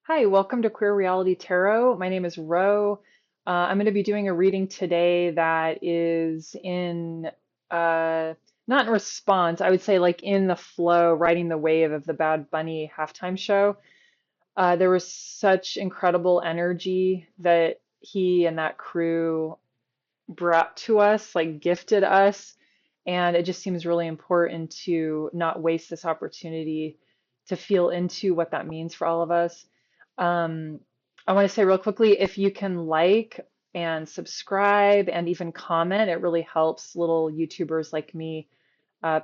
Hi, welcome to Queer Reality Tarot. My name is Ro. I'm going to be doing a reading today that is not in response, I would say like in the flow, riding the wave of the Bad Bunny halftime show. There was such incredible energy that he and that crew brought to us, like gifted us. And it just seems really important to not waste this opportunity to feel into what that means for all of us. Um, I want to say real quickly, if you can like and subscribe and even comment, it really helps little YouTubers like me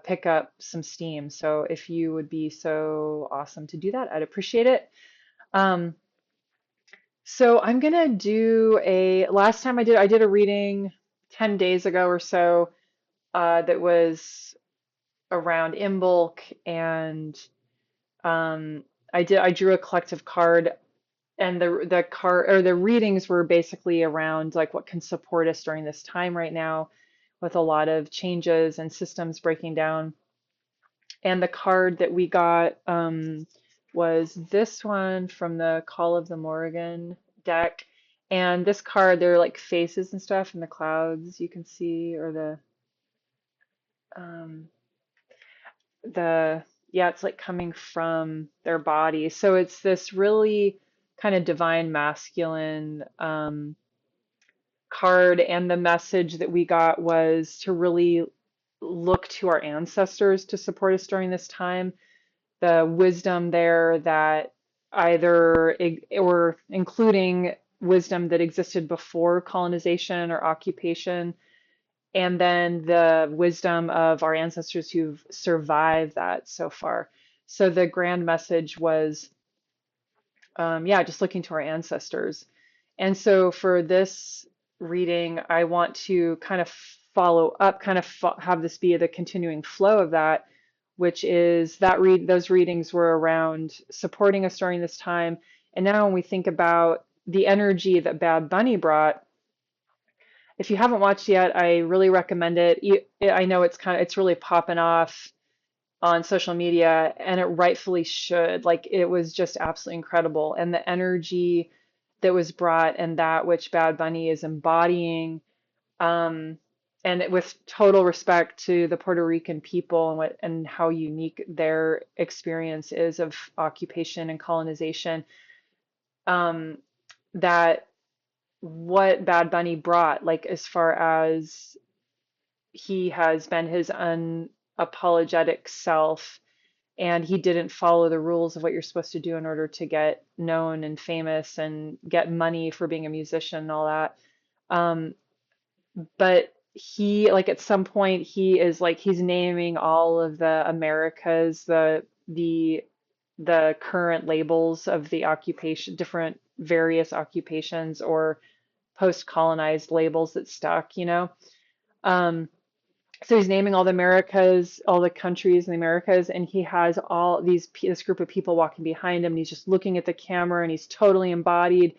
pick up some steam. So if you would be so awesome to do that, I'd appreciate it. Um, so I'm gonna do last time I did a reading 10 days ago or so that was around Imbolc and um, I drew a collective card and the card or the readings were basically around like what can support us during this time right now with a lot of changes and systems breaking down. And the card that we got was this one from the Call of the Morrigan deck. And this card, there are like faces and stuff in the clouds you can see, or um, the yeah, it's like coming from their body. So it's this really kind of divine masculine card, and the message that we got was to really look to our ancestors to support us during this time. The wisdom there that or including wisdom that existed before colonization or occupation, and then the wisdom of our ancestors who've survived that so far. So the grand message was, yeah, just looking to our ancestors. And so for this reading, I want to kind of follow up, kind of have this be the continuing flow of that, which is that those readings were around supporting us during this time. And now when we think about the energy that Bad Bunny brought, if you haven't watched yet, I really recommend it. I know it's really popping off on social media, and it rightfully should. Like it was just absolutely incredible. And the energy that was brought and that which Bad Bunny is embodying, um, and with total respect to the Puerto Rican people and and how unique their experience is of occupation and colonization, um, that what Bad Bunny brought, like as far as he has been his unapologetic self, and he didn't follow the rules of what you're supposed to do in order to get known and famous and get money for being a musician and all that. Um, but he, like at some point, he is like he's naming all of the Americas, the current labels of the occupation, different various occupations or post-colonized labels that stuck, you know. Um, so he's naming all the Americas, all the countries in the Americas, and he has all this group of people walking behind him, and he's just looking at the camera, and he's totally embodied.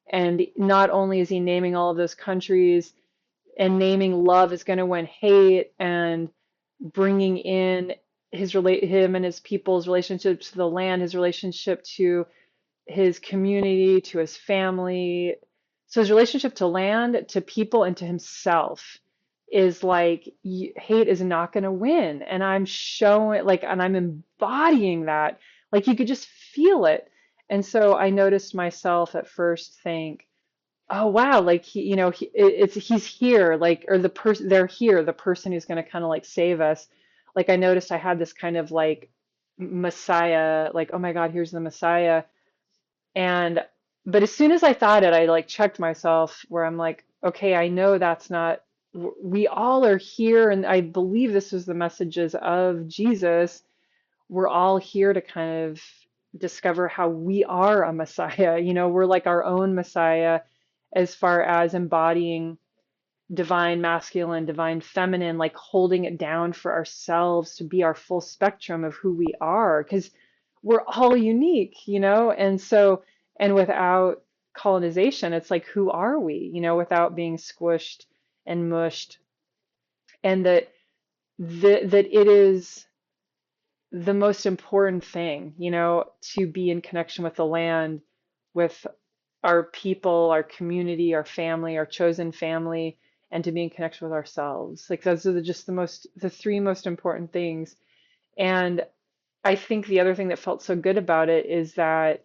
And not only is he naming all of those countries and naming love is going to win hate, and bringing in him and his people's relationship to the land, his relationship to his community, to his family. So his relationship to land, to people, and to himself is like hate is not going to win. And I'm showing like, and I'm embodying that. Like you could just feel it. And so I noticed myself at first think, oh wow, like he's here, like, or they're here, the person who's going to kind of like save us. Like I noticed I had this kind of like Messiah, like, oh my God, here's the Messiah. And but as soon as I thought it, I like checked myself where I'm like, okay, I know that's not, we all are here, and I believe this is the messages of Jesus. We're all here to kind of discover how we are a Messiah. You know, we're like our own Messiah as far as embodying divine masculine, divine feminine, like holding it down for ourselves to be our full spectrum of who we are, because we're all unique, you know? And so, and without colonization, it's like, who are we, you know, without being squished and mushed? And that it is the most important thing, you know, to be in connection with the land, with our people, our community, our family, our chosen family, and to be in connection with ourselves. Like those are just the three most important things. And I think the other thing that felt so good about it is that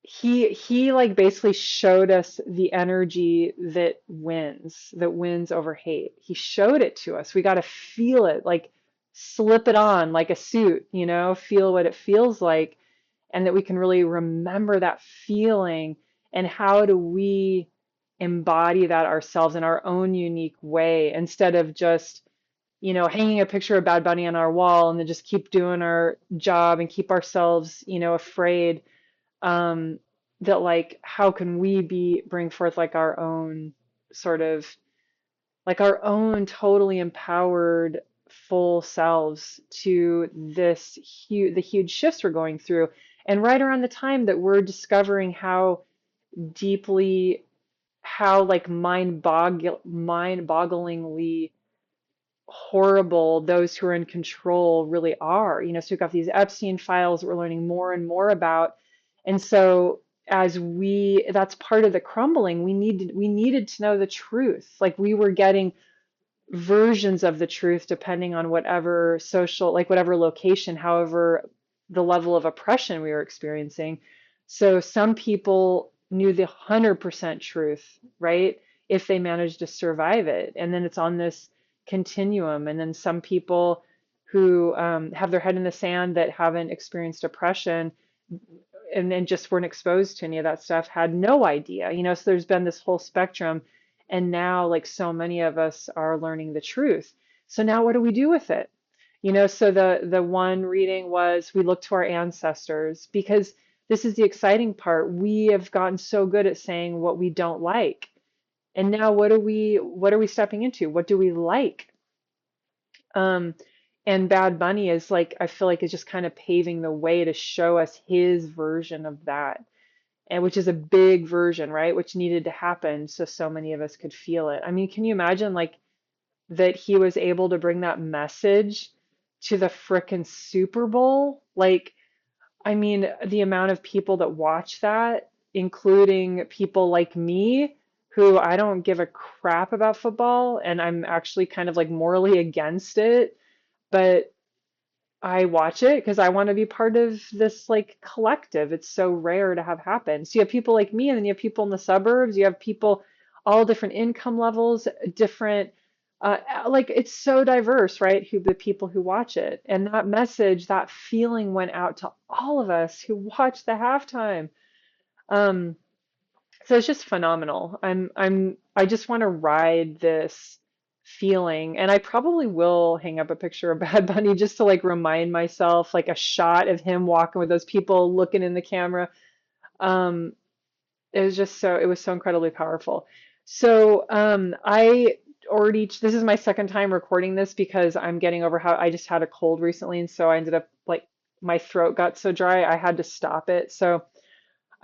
he like basically showed us the energy that wins over hate. He showed it to us. We got to feel it, like slip it on like a suit, you know, feel what it feels like, and that we can really remember that feeling. And how do we embody that ourselves in our own unique way, instead of just, you know, hanging a picture of Bad Bunny on our wall and then just keep doing our job and keep ourselves, you know, afraid. um, that like how can we bring forth like our own sort of, like our own totally empowered full selves to the huge shifts we're going through, and right around the time that we're discovering how deeply, how like mind-bogglingly horrible those who are in control really are. You know, so we've got these Epstein files that we're learning more and more about. And so as that's part of the crumbling, we needed to know the truth. Like we were getting versions of the truth depending on whatever social, like whatever location, however the level of oppression we were experiencing. So some people knew the 100% truth, right? If they managed to survive it. And then it's on this continuum. And then some people who have their head in the sand, that haven't experienced oppression and then just weren't exposed to any of that stuff, had no idea, you know. So there's been this whole spectrum, and now like so many of us are learning the truth. So now what do we do with it? You know, so the one reading was, we look to our ancestors, because this is the exciting part. We have gotten so good at saying what we don't like, and now what are we stepping into? What do we like? um and Bad Bunny is like, I feel like is just kind of paving the way to show us his version of that, and which is a big version, right? Which needed to happen so many of us could feel it. I mean, can you imagine like that he was able to bring that message to the frickin' Super Bowl? Like, I mean, the amount of people that watch that, including people like me, who I don't give a crap about football, and I'm actually kind of like morally against it, but I watch it because I want to be part of this like collective. It's so rare to have happen. So you have people like me, and then you have people in the suburbs. You have people all different income levels, different, like it's so diverse, right? Who the people who watch it, and that message, that feeling went out to all of us who watched the halftime. Um, so it's just phenomenal. I just want to ride this feeling, and I probably will hang up a picture of Bad Bunny just to like remind myself, like a shot of him walking with those people looking in the camera. Um, it was so incredibly powerful. So, I already, this is my second time recording this because I'm getting over how I just had a cold recently, and so I ended up like my throat got so dry I had to stop it. So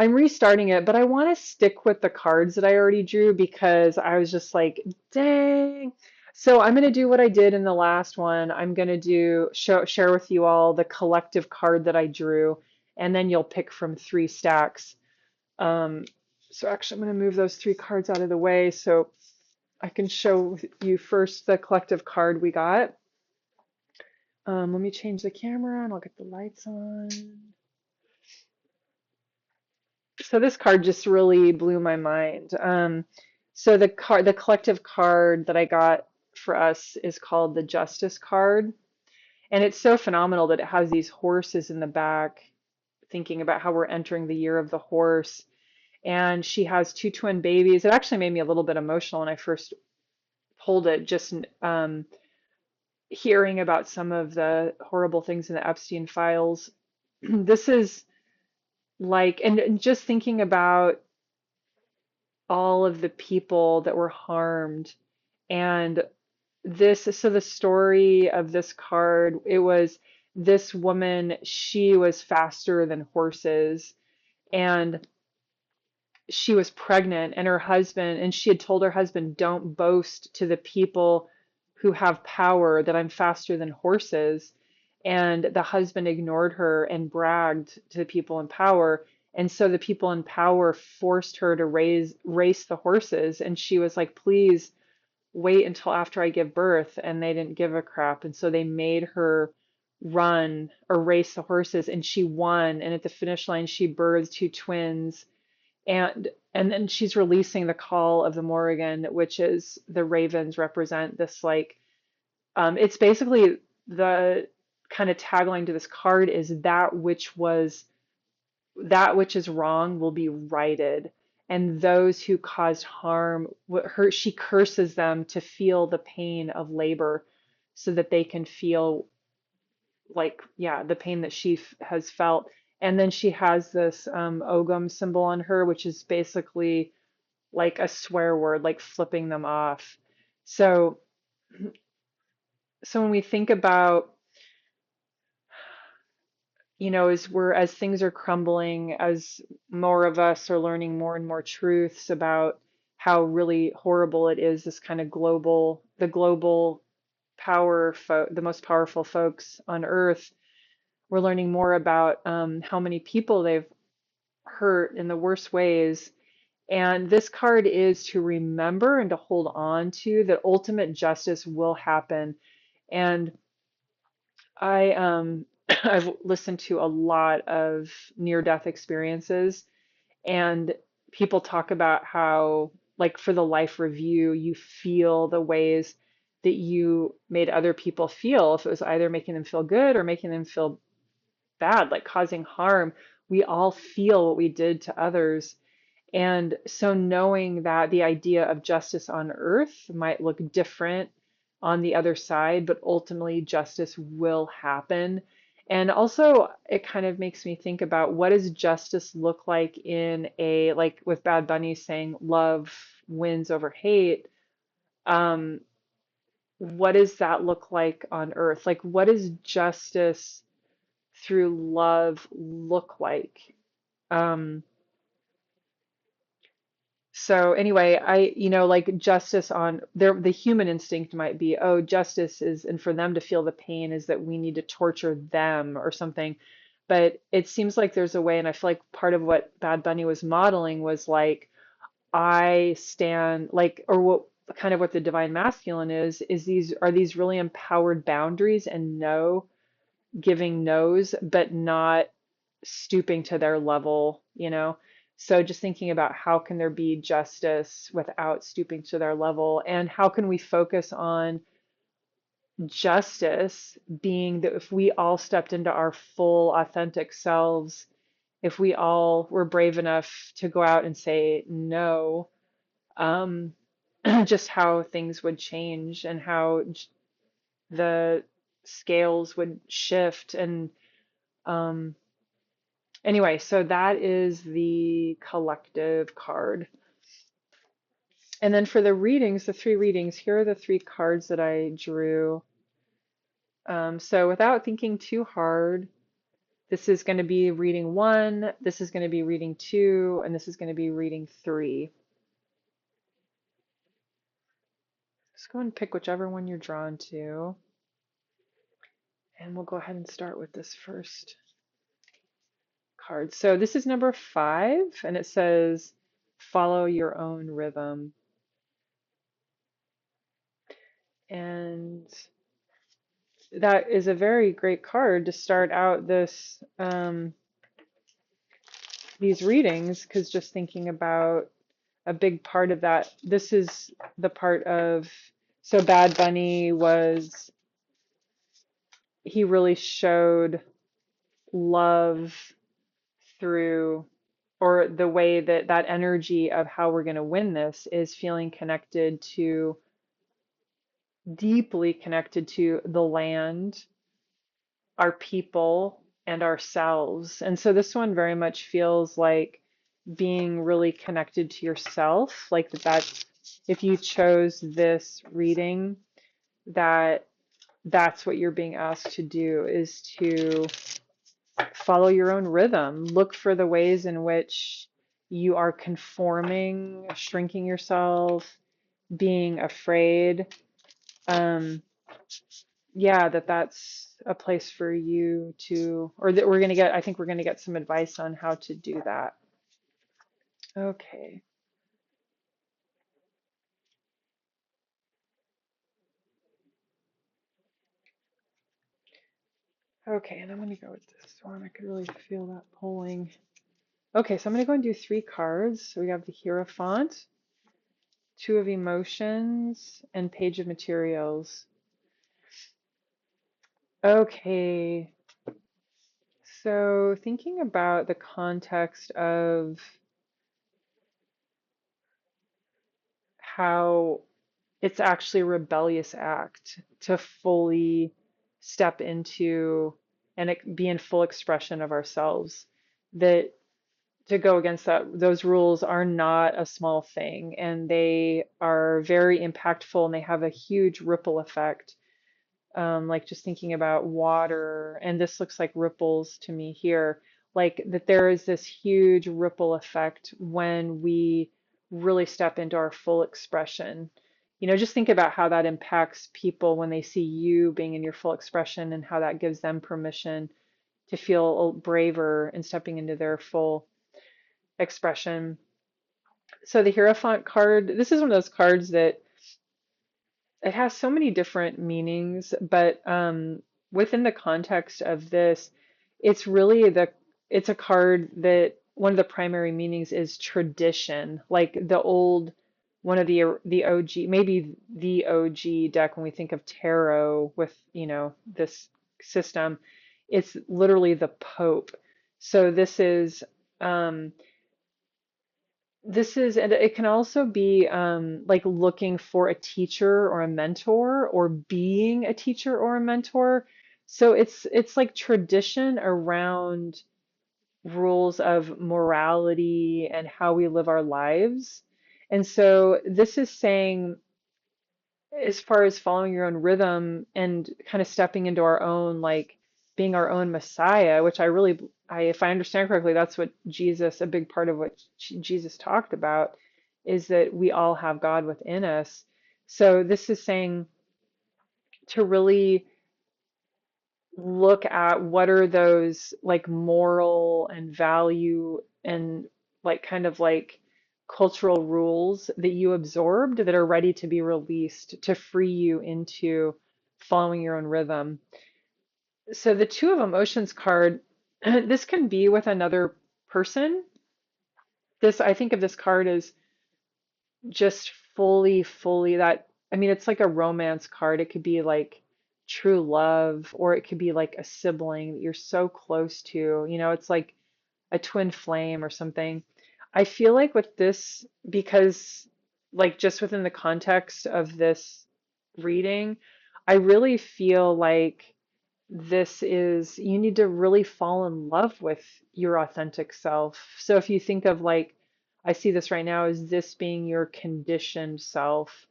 I'm restarting it, but I want to stick with the cards that I already drew because I was just like, dang. So I'm going to do what I did in the last one. I'm going to share with you all the collective card that I drew, and then you'll pick from three stacks. Um, so actually, I'm going to move those three cards out of the way so I can show you first the collective card we got. Let me change the camera and I'll get the lights on. So this card just really blew my mind. So the collective card that I got for us is called the Justice card, and it's so phenomenal that it has these horses in the back, thinking about how we're entering the year of the horse. And she has two twin babies. It actually made me a little bit emotional when I first pulled it, just hearing about some of the horrible things in the Epstein files. This is like, and just thinking about all of the people that were harmed. And so the story of this card, it was this woman, she was faster than horses, and she was pregnant, and her husband, and she had told her husband, don't boast to the people who have power that I'm faster than horses. And the husband ignored her and bragged to the people in power. And so the people in power forced her to race the horses. And she was like, please wait until after I give birth. And they didn't give a crap. And so they made her run or race the horses, and she won. And at the finish line, she birthed two twins. And then she's releasing the call of the Morrigan, which is the ravens represent this like it's basically the kind of tagline to this card is that which is wrong will be righted, and those who caused harm, she curses them to feel the pain of labor, so that they can feel like, yeah, the pain that she has felt. And then she has this ogum symbol on her, which is basically like a swear word, like flipping them off. So, so when we think about, as things are crumbling, as more of us are learning more and more truths about how really horrible it is, this kind of the global power, the most powerful folks on earth, we're learning more about how many people they've hurt in the worst ways. And this card is to remember and to hold on to that ultimate justice will happen. And I I've listened to a lot of near-death experiences, and people talk about how, like for the life review, you feel the ways that you made other people feel, if it was either making them feel good or making them feel bad, like causing harm. We all feel what we did to others. And so knowing that the idea of justice on earth might look different on the other side, but ultimately justice will happen. And also it kind of makes me think about, what does justice look like in like with Bad Bunny saying love wins over hate. Um, what does that look like on earth? Like, what does justice through love look like? Um, So anyway, like justice on there, the human instinct might be, oh, justice is, and for them to feel the pain is that we need to torture them or something. But it seems like there's a way, and I feel like part of what Bad Bunny was modeling was like, I stand like, or what kind of what the divine masculine is these really empowered boundaries, and giving no's, but not stooping to their level. So just thinking about how can there be justice without stooping to their level, and how can we focus on justice being that if we all stepped into our full authentic selves, if we all were brave enough to go out and say no, um, just how things would change, and how the scales would shift. And um, anyway, so that is the collective card. And then for the readings, the three readings, here are the three cards that I drew. So without thinking too hard, this is going to be reading 1, this is going to be reading 2, and this is going to be reading 3. Just go and pick whichever one you're drawn to. And we'll go ahead and start with this first card. So this is number 5, and it says, follow your own rhythm. And that is a very great card to start out these readings, because just thinking about a big part of that, this is the part of, so Bad Bunny he really showed love through, or the way that energy of how we're going to win this is feeling deeply connected to the land, our people, and ourselves. And so this one very much feels like being really connected to yourself, like that if you chose this reading, that's what you're being asked to do, is to follow your own rhythm. Look for the ways in which you are conforming, shrinking yourself, being afraid. Um, yeah, that's a place for you to, or that we're going to get, I think we're going to get some advice on how to do that. Okay. Okay, and I'm going to go with this one. I could really feel that pulling. Okay, so I'm going to go and do three cards. So we have the Hierophant, Two of Emotions, and Page of Materials. Okay, so thinking about the context of how it's actually a rebellious act to fully step into and be in full expression of ourselves, that to go against that, those rules are not a small thing, and they are very impactful, and they have a huge ripple effect. Like just thinking about water, and this looks like ripples to me here, like that there is this huge ripple effect when we really step into our full expression. You know, just think about how that impacts people when they see you being in your full expression, and how that gives them permission to feel braver in stepping into their full expression. So the Hierophant card, this is one of those cards that it has so many different meanings, but within the context of this, it's really it's a card that one of the primary meanings is tradition, like the old, one of the OG, maybe the OG deck when we think of tarot with, you know, this system, it's literally the Pope. So um, and it can also be like looking for a teacher or a mentor, or being a teacher or a mentor. So it's like tradition around rules of morality and how we live our lives. And so this is saying, as far as following your own rhythm and kind of stepping into our own, like being our own Messiah, which if I understand correctly, that's what Jesus, a big part of what Jesus talked about, is that we all have God within us. So this is saying to really look at what are those like moral and value and like kind of like cultural rules that you absorbed that are ready to be released to free you into following your own rhythm. So the Two of Emotions card, this can be with another person. This, I think of this card as just fully that, I mean, it's like a romance card. It could be like true love, or it could be like a sibling that you're so close to. You know, it's like a twin flame or something. I feel like with this, because like just within the context of this reading, I really feel like this is, you need to really fall in love with your authentic self. So if you think of like, I see this right now as this being your conditioned self,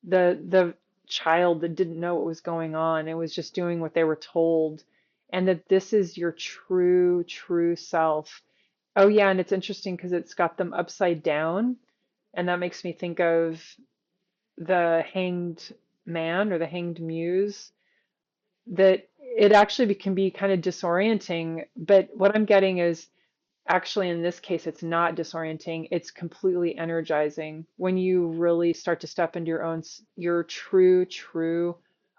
the child that didn't know what was going on, it was just doing what they were told, and that this is your true self. Oh yeah, and it's interesting because it's got them upside down, and that makes me think of the hanged man or the hanged muse, that it actually can be kind of disorienting. But what I'm getting is actually in this case, it's not disorienting. It's completely energizing when you really start to step into your true,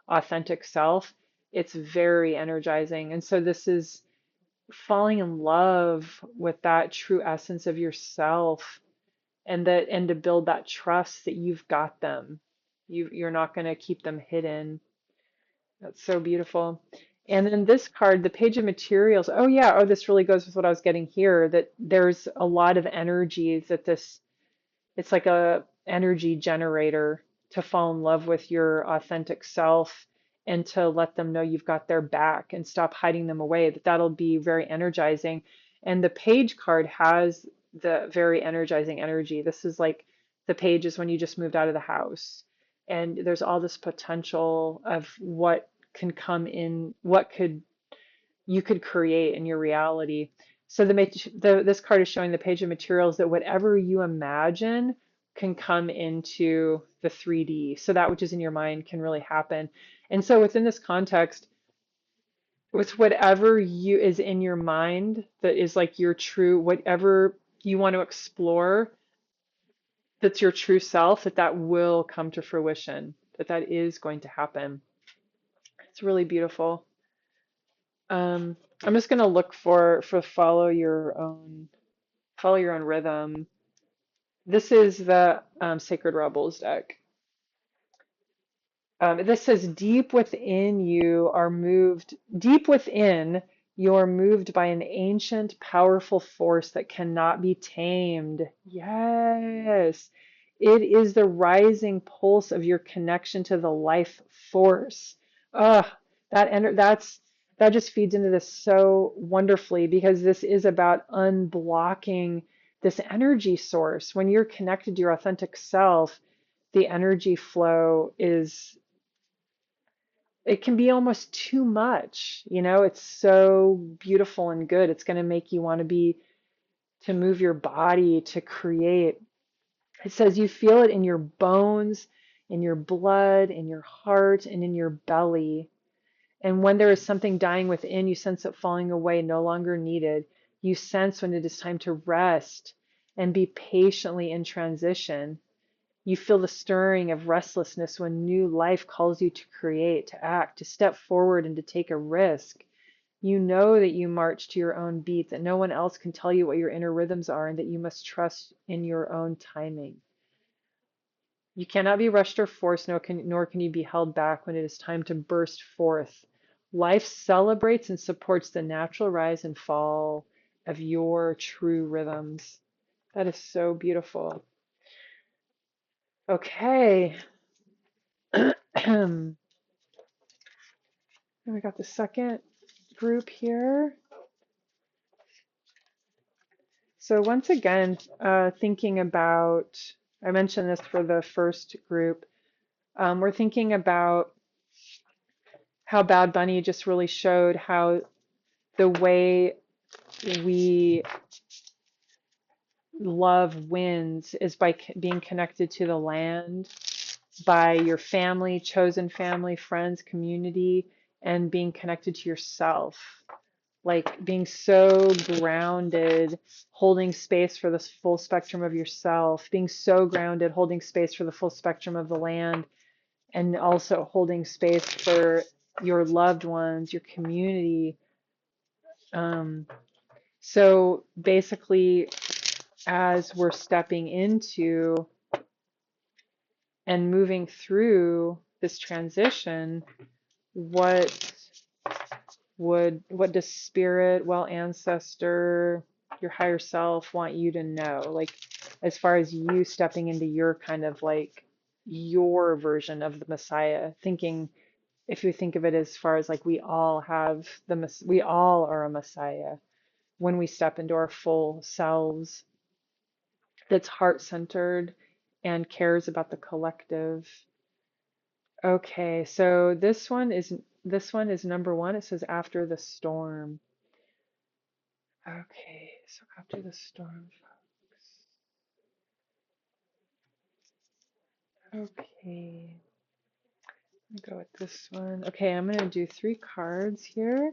authentic self. It's very energizing. And so this is falling in love with that true essence of yourself, and to build that trust that you've got them. You're not going to keep them hidden. That's so beautiful. And then this card, the Page of Materials. Oh yeah, oh, this really goes with what I was getting here, that there's a lot of energies that this, it's like a energy generator to fall in love with your authentic self, and to let them know you've got their back and stop hiding them away, that'll be very energizing. And the Page card has the very energizing energy. This is like the Page is when you just moved out of the house, and there's all this potential of what can come in, what could you could create in your reality. So this card is showing the Page of Materials, that whatever you imagine can come into the 3D. So that which is in your mind can really happen. And so within this context, with whatever you is in your mind that is like your true, whatever you want to explore, that's your true self, that will come to fruition, that is going to happen. It's really beautiful. I'm just gonna look for follow your own rhythm. This is the Sacred Rebels deck. This says, deep within, you're moved by an ancient, powerful force that cannot be tamed. Yes. It is the rising pulse of your connection to the life force. Ugh, that just feeds into this so wonderfully, because this is about unblocking this energy source. When you're connected to your authentic self, the energy flow is, it can be almost too much. It's so beautiful and good. It's going to make you want to move your body, to create. It says you feel it in your bones, in your blood, in your heart, and in your belly. And when there is something dying within, you sense it falling away, no longer needed. You sense when it is time to rest and be patiently in transition. You feel the stirring of restlessness when new life calls you to create, to act, to step forward, and to take a risk. You know that you march to your own beat, that no one else can tell you what your inner rhythms are, and that you must trust in your own timing. You cannot be rushed or forced, nor can you be held back when it is time to burst forth. Life celebrates and supports the natural rise and fall of your true rhythms. That is so beautiful. Okay. And we got the second group here. So once again, thinking about, I mentioned this for the first group, we're thinking about how Bad Bunny just really showed how the way we love wins is by being connected to the land, by your family, chosen family, friends, community, and being connected to yourself. Like being so grounded, holding space for the full spectrum of yourself, being so grounded, holding space for the full spectrum of the land, and also holding space for your loved ones, your community. Um, so basically, as we're stepping into and moving through this transition, what what does spirit, well, ancestor, your higher self want you to know, like as far as you stepping into your kind of like your version of the Messiah, thinking, if you think of it as far as like we all have we all are a Messiah when we step into our full selves, that's heart centered and cares about the collective. Okay, so this one is number one. It says after the storm. Okay, so after the storm, folks. Okay, I'm gonna go with this one. Okay, I'm gonna do 3 cards here.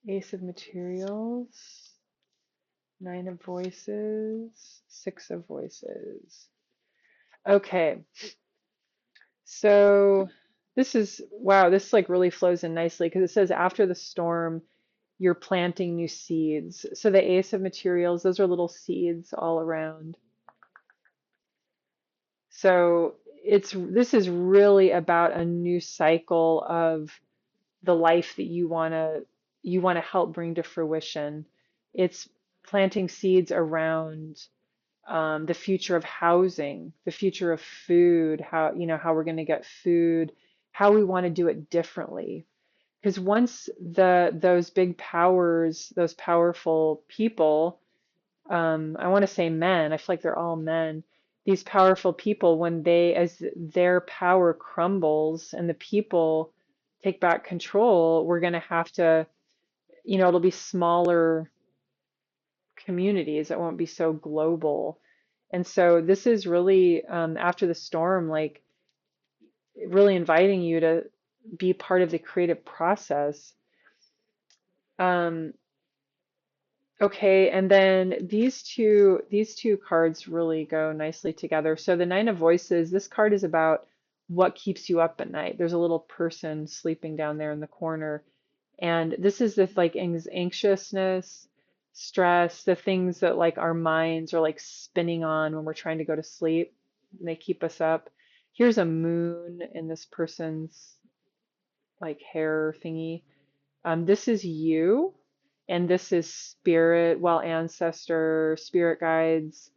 Ace of Materials, 9 of Voices, 6 of Voices. Okay, so this is, wow, this like really flows in nicely because it says after the storm, you're planting new seeds. So the Ace of Materials, those are little seeds all around. So this is really about a new cycle of the life that you want to help bring to fruition. It's planting seeds around the future of housing, the future of food, how we're going to get food, how we want to do it differently. Because once those big powers, those powerful people, I want to say men, I feel like they're all men. These powerful people, as their power crumbles and the people take back control, we're going to have to, it'll be smaller communities. It won't be so global. And so this is really after the storm, like really inviting you to be part of the creative process. Um, okay, and then these two cards really go nicely together. So the Nine of Voices, this card is about what keeps you up at night. There's a little person sleeping down there in the corner. And this is the like anxiousness, stress, the things that like our minds are like spinning on when we're trying to go to sleep. And they keep us up. Here's a moon in this person's like hair thingy. This is you, and this is spirit, well, ancestor, spirit guides,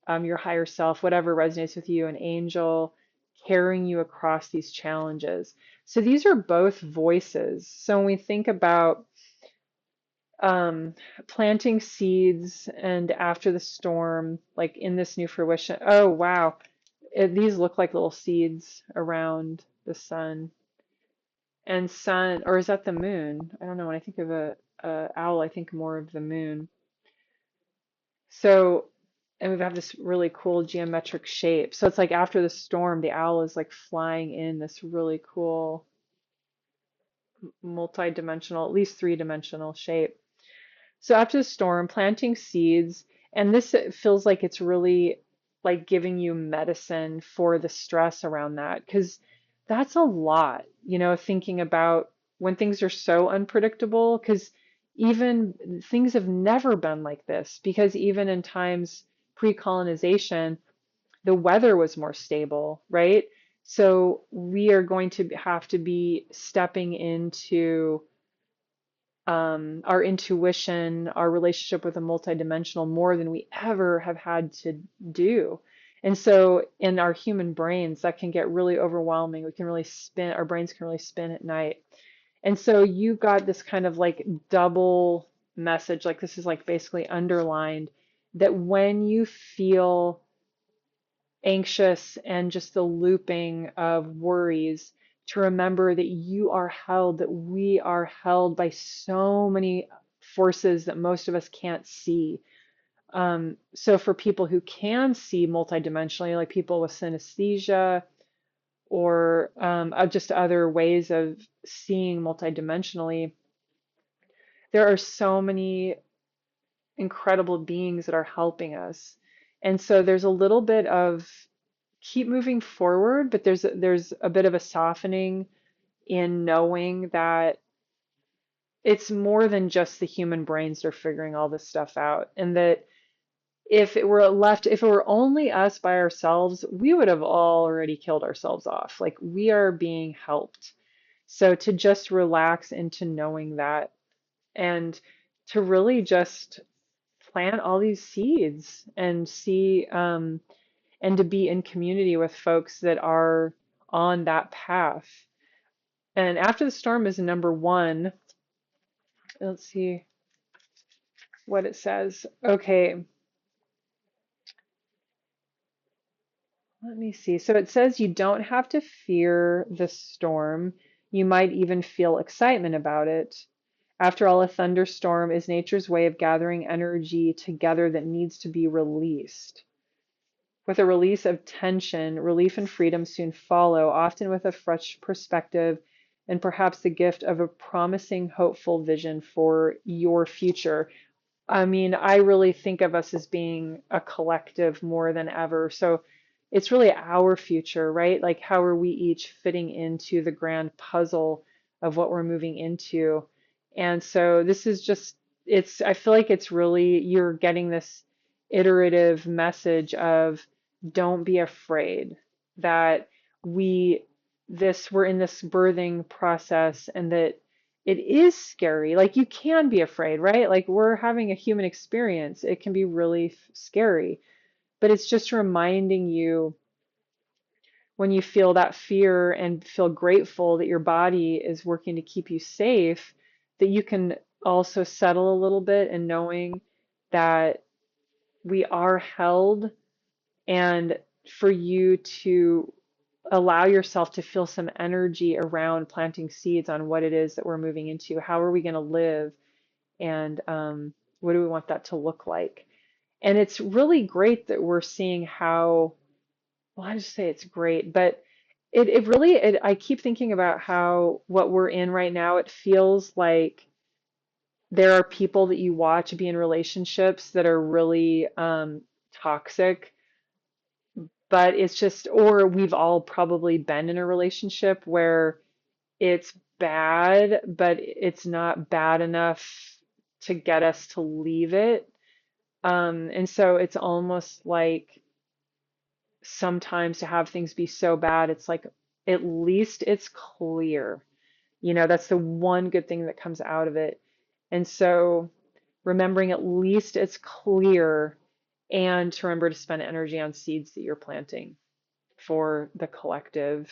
your higher self, whatever resonates with you, an angel carrying you across these challenges. So these are both voices. So when we think about um, planting seeds and after the storm, like in this new fruition, oh wow, these look like little seeds around the sun. And sun, or is that the moon? I don't know. When I think of a owl, I think more of the moon. So, and we have this really cool geometric shape. So it's like after the storm, the owl is like flying in this really cool multi-dimensional, at least three-dimensional shape. So after the storm, planting seeds, and this it feels like it's really like giving you medicine for the stress around that, because that's a lot, thinking about when things are so unpredictable, because even things have never been like this, because even in times pre-colonization, the weather was more stable, right? So we are going to have to be stepping into our intuition, our relationship with a multidimensional more than we ever have had to do. And so in our human brains, that can get really overwhelming. We can really spin, our brains can really spin at night. And so you got this kind of like double message, like this is like basically underlined, that when you feel anxious and just the looping of worries, to remember that you are held, that we are held by so many forces that most of us can't see. So for people who can see multidimensionally, like people with synesthesia or just other ways of seeing multidimensionally, there are so many incredible beings that are helping us. And so there's a little bit of keep moving forward, but there's a bit of a softening in knowing that it's more than just the human brains that are figuring all this stuff out, and that if it were only us by ourselves, we would have already killed ourselves off. Like we are being helped. So to just relax into knowing that, and to really just plant all these seeds and see and to be in community with folks that are on that path. And after the storm is number one. Let's see what it says. Okay, let me see. So it says you don't have to fear the storm. You might even feel excitement about it. After all, a thunderstorm is nature's way of gathering energy together that needs to be released. With a release of tension, relief and freedom soon follow, often with a fresh perspective and perhaps the gift of a promising, hopeful vision for your future. I mean, I really think of us as being a collective more than ever. So it's really our future, right? Like, how are we each fitting into the grand puzzle of what we're moving into? And so this is just, I feel like it's really, you're getting this iterative message of don't be afraid that we, we're in this birthing process, and that it is scary. Like you can be afraid, right? Like we're having a human experience. It can be really scary, but it's just reminding you when you feel that fear and feel grateful that your body is working to keep you safe, that you can also settle a little bit in knowing that we are held, and for you to allow yourself to feel some energy around planting seeds on what it is that we're moving into. How are we going to live? And what do we want that to look like? And it's really great that we're seeing how, well, I just say it's great, but it really, I keep thinking about how what we're in right now, it feels like there are people that you watch be in relationships that are really toxic, but it's just, or we've all probably been in a relationship where it's bad, but it's not bad enough to get us to leave it. And so it's almost like sometimes to have things be so bad, it's like at least it's clear. You know, that's the one good thing that comes out of it. And so remembering at least it's clear and to remember to spend energy on seeds that you're planting for the collective.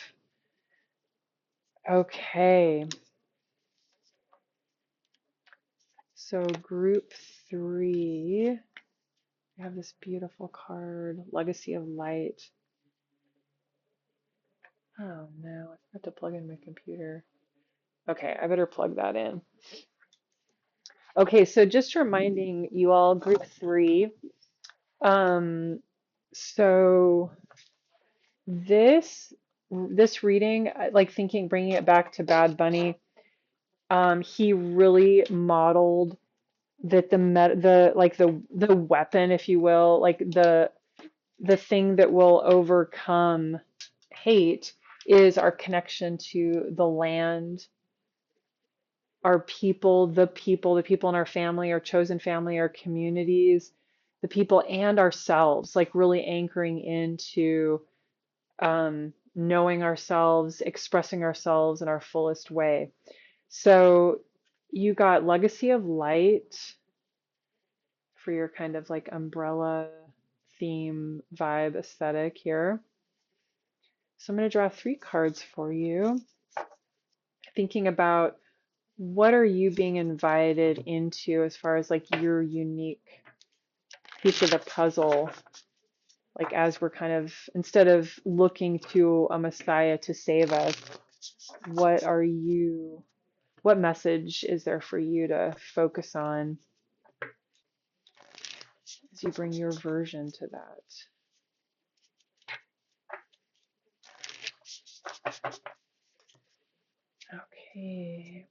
Okay, so group three, we have this beautiful card, Legacy of Light. Oh no, I forgot to plug in my computer. Okay, I better plug that in. Okay, so just reminding you all, group three. Um, so this reading, like thinking, bringing it back to Bad Bunny, he really modeled that the like the weapon, if you will, like the thing that will overcome hate is our connection to the land, our people, the people in our family, our chosen family, our communities, the people and ourselves, like really anchoring into knowing ourselves, expressing ourselves in our fullest way. So you got Legacy of Light for your kind of like umbrella theme vibe aesthetic here. So I'm going to draw 3 cards for you, thinking about what are you being invited into as far as like your unique piece of the puzzle, like as we're kind of, instead of looking to a messiah to save us, what are you, what message is there for you to focus on as you bring your version to that? Okay.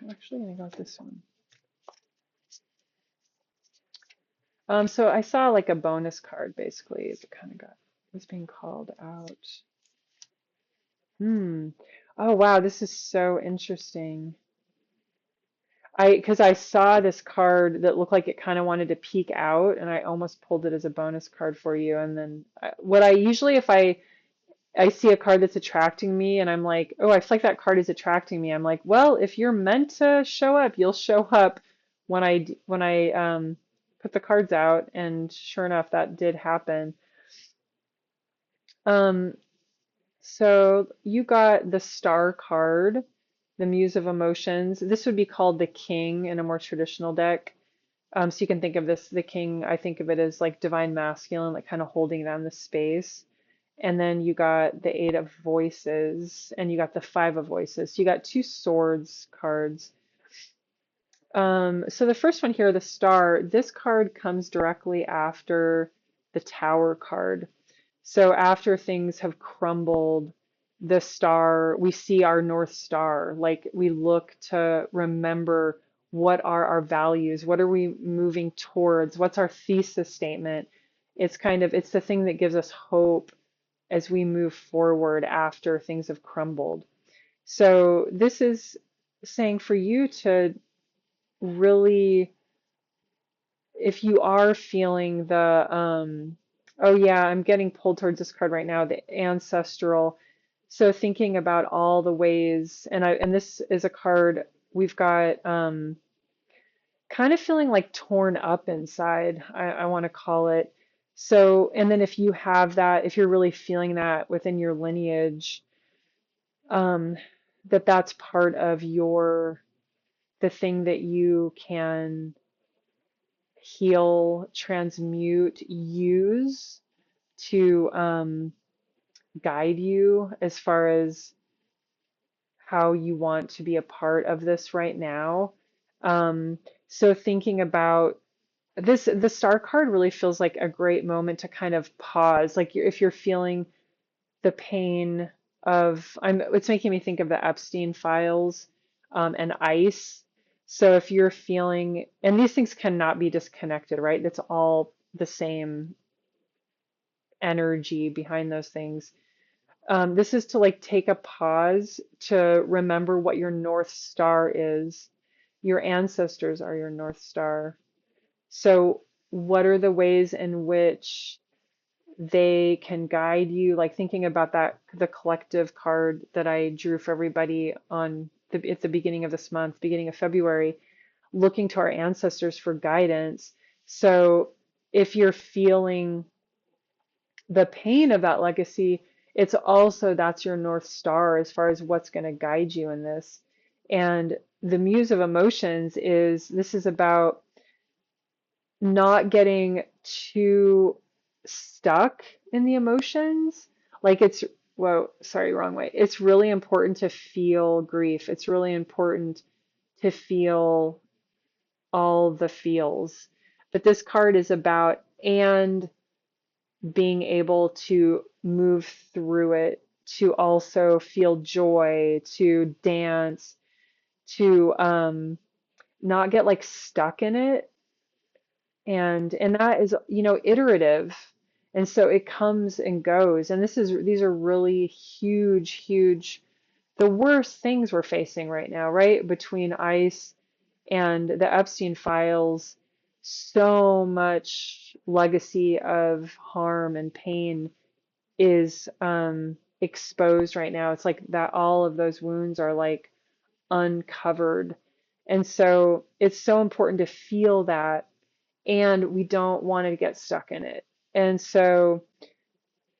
Actually, I got this one. So I saw like a bonus card basically. It kind of got was being called out. Hmm. Oh wow, this is so interesting. Because I saw this card that looked like it kind of wanted to peek out, and I almost pulled it as a bonus card for you. And then what I usually, if I see a card that's attracting me, and I'm like, oh, I feel like that card is attracting me. I'm like, well, if you're meant to show up, you'll show up when I put the cards out, and sure enough, that did happen. Um, so you got the Star card, the Muse of Emotions. This would be called the King in a more traditional deck. So you can think of this, the king, I think of it as like divine masculine, like kind of holding down the space. And then you got the Eight of Voices and you got the Five of Voices. So you got 2 swords cards. So the first one here, the Star, this card comes directly after the Tower card. So after things have crumbled, the star, we see our North Star. Like we look to remember what are our values, what are we moving towards, what's our thesis statement. It's kind of, it's the thing that gives us hope as we move forward after things have crumbled. So this is saying for you to really, if you are feeling the oh yeah, I'm getting pulled towards this card right now, the ancestral. So thinking about all the ways, and this is a card we've got kind of feeling like torn up inside, I want to call it. So, and then if you have that, if you're really feeling that within your lineage, um that's part of the thing that you can heal, transmute, use to guide you as far as how you want to be a part of this right now. Um, so thinking about this, the star card really feels like a great moment to kind of pause. Like if you're feeling the pain of, it's making me think of the Epstein files and ICE. So if you're feeling, and these things cannot be disconnected, right? It's all the same energy behind those things. This is to like take a pause to remember what your North Star is. Your ancestors are your North Star. So, what are the ways in which they can guide you? Like thinking about that, the collective card that I drew for everybody at the beginning of this month, beginning of February, looking to our ancestors for guidance. So, if you're feeling the pain of that legacy, it's also that's your North Star as far as what's going to guide you in this. And the Muse of Emotions is this is about not getting too stuck in the emotions. Like it's, whoa, sorry, wrong way. It's really important to feel grief. It's really important to feel all the feels. But this card is about and being able to move through it, to also feel joy, to dance, to not get like stuck in it. And that is, iterative. And so it comes and goes. And these are really huge, huge, the worst things we're facing right now, right? Between ICE and the Epstein files, so much legacy of harm and pain is exposed right now. It's like that all of those wounds are like uncovered. And so it's so important to feel that, and we don't want to get stuck in it. And so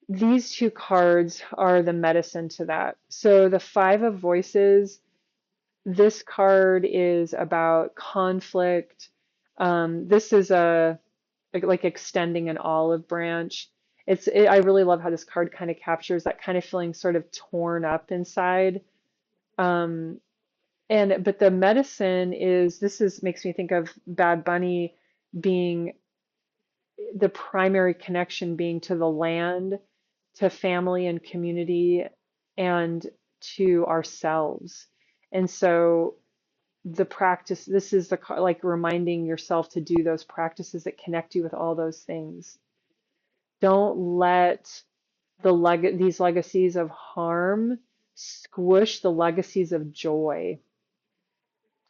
these two cards are the medicine to that. So the Five of Voices, this card is about conflict. This is a like extending an olive branch. I really love how this card kind of captures that kind of feeling sort of torn up inside. Um, but the medicine is this is makes me think of Bad Bunny being the primary connection being to the land, to family and community, and to ourselves. And so the practice, this is like reminding yourself to do those practices that connect you with all those things. Don't let these legacies of harm squish the legacies of joy,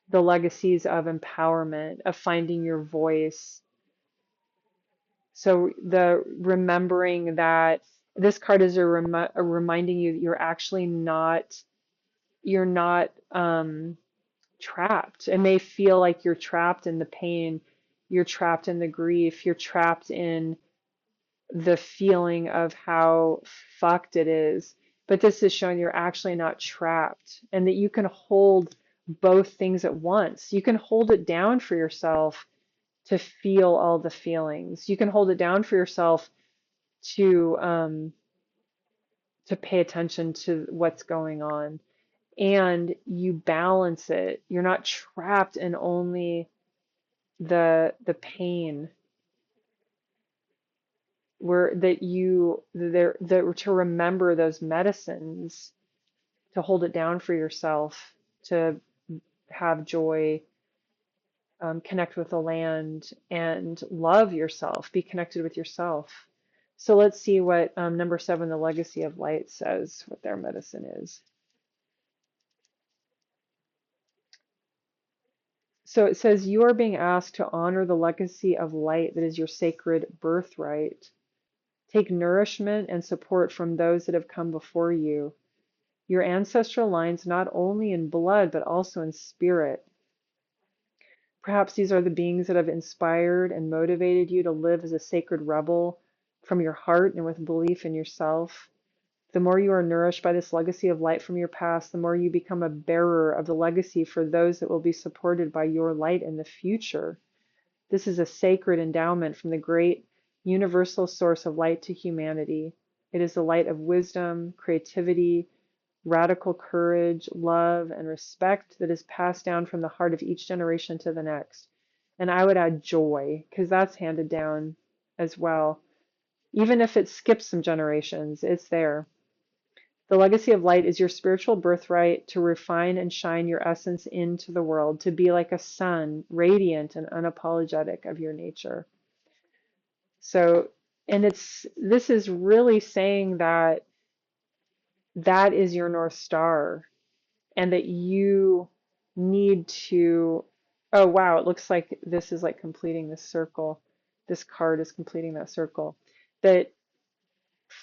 the legacies of empowerment, of finding your voice. So the remembering that this card is a reminding you that you're not trapped. It may feel like you're trapped in the pain, you're trapped in the grief, you're trapped in the feeling of how fucked it is. But this is showing you're actually not trapped and that you can hold both things at once. You can hold it down for yourself to feel all the feelings. You can hold it down for yourself to pay attention to what's going on. And you balance it. You're not trapped in only the pain where that you there that to remember those medicines, to hold it down for yourself, to have joy, connect with the land, and love yourself, be connected with yourself. So let's see what number 7, the legacy of light, says, what their medicine is. So it says, you are being asked to honor the legacy of light that is your sacred birthright. Take nourishment and support from those that have come before you. Your ancestral lines not only in blood, but also in spirit. Perhaps these are the beings that have inspired and motivated you to live as a sacred rebel from your heart and with belief in yourself. The more you are nourished by this legacy of light from your past, the more you become a bearer of the legacy for those that will be supported by your light in the future. This is a sacred endowment from the great universal source of light to humanity. It is the light of wisdom, creativity, radical courage, love, and respect that is passed down from the heart of each generation to the next. And I would add joy, because that's handed down as well. Even if it skips some generations, it's there. The legacy of light is your spiritual birthright to refine and shine your essence into the world, to be like a sun, radiant and unapologetic of your nature. So, and this is really saying that that is your North Star, and that you need to, oh wow, it looks like this is like completing this circle. This card is completing that circle. That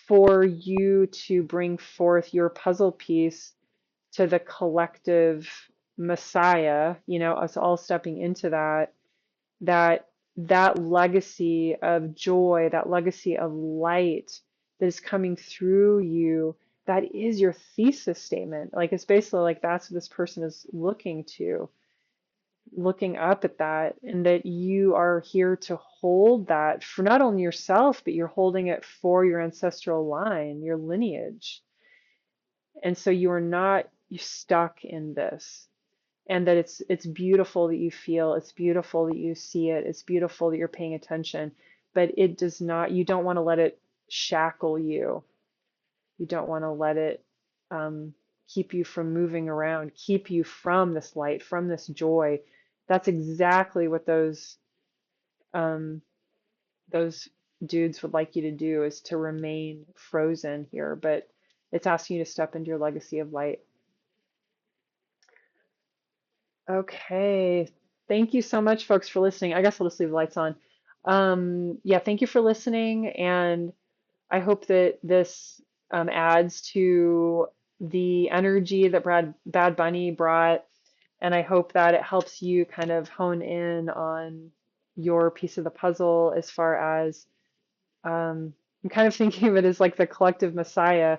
for you to bring forth your puzzle piece to the collective Messiah, you know, us all stepping into that that legacy of joy, that legacy of light that is coming through you, that is your thesis statement. Like it's basically like that's what this person is looking to, looking up at that, and that you are here to hold that for not only yourself, but you're holding it for your ancestral line, your lineage. And so you are not stuck in this. And that it's beautiful that you feel, it's beautiful that you see it, it's beautiful that you're paying attention, but it does not, you don't want to let it shackle you. You don't want to let it keep you from moving around, keep you from this light, from this joy. That's exactly what um, those dudes would like you to do, is to remain frozen here, but it's asking you to step into your legacy of light. Okay. Thank you so much, folks, for listening. I guess I'll just leave the lights on. Yeah, thank you for listening. And I hope that this adds to the energy that Bad Bunny brought. And I hope that it helps you kind of hone in on your piece of the puzzle as far as I'm kind of thinking of it as like the collective Messiah.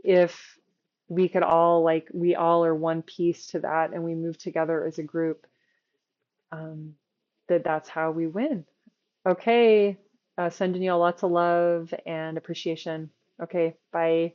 If we could all, like, we all are one piece to that and we move together as a group, um, that's how we win. Okay, sending you all lots of love and appreciation. Okay, bye.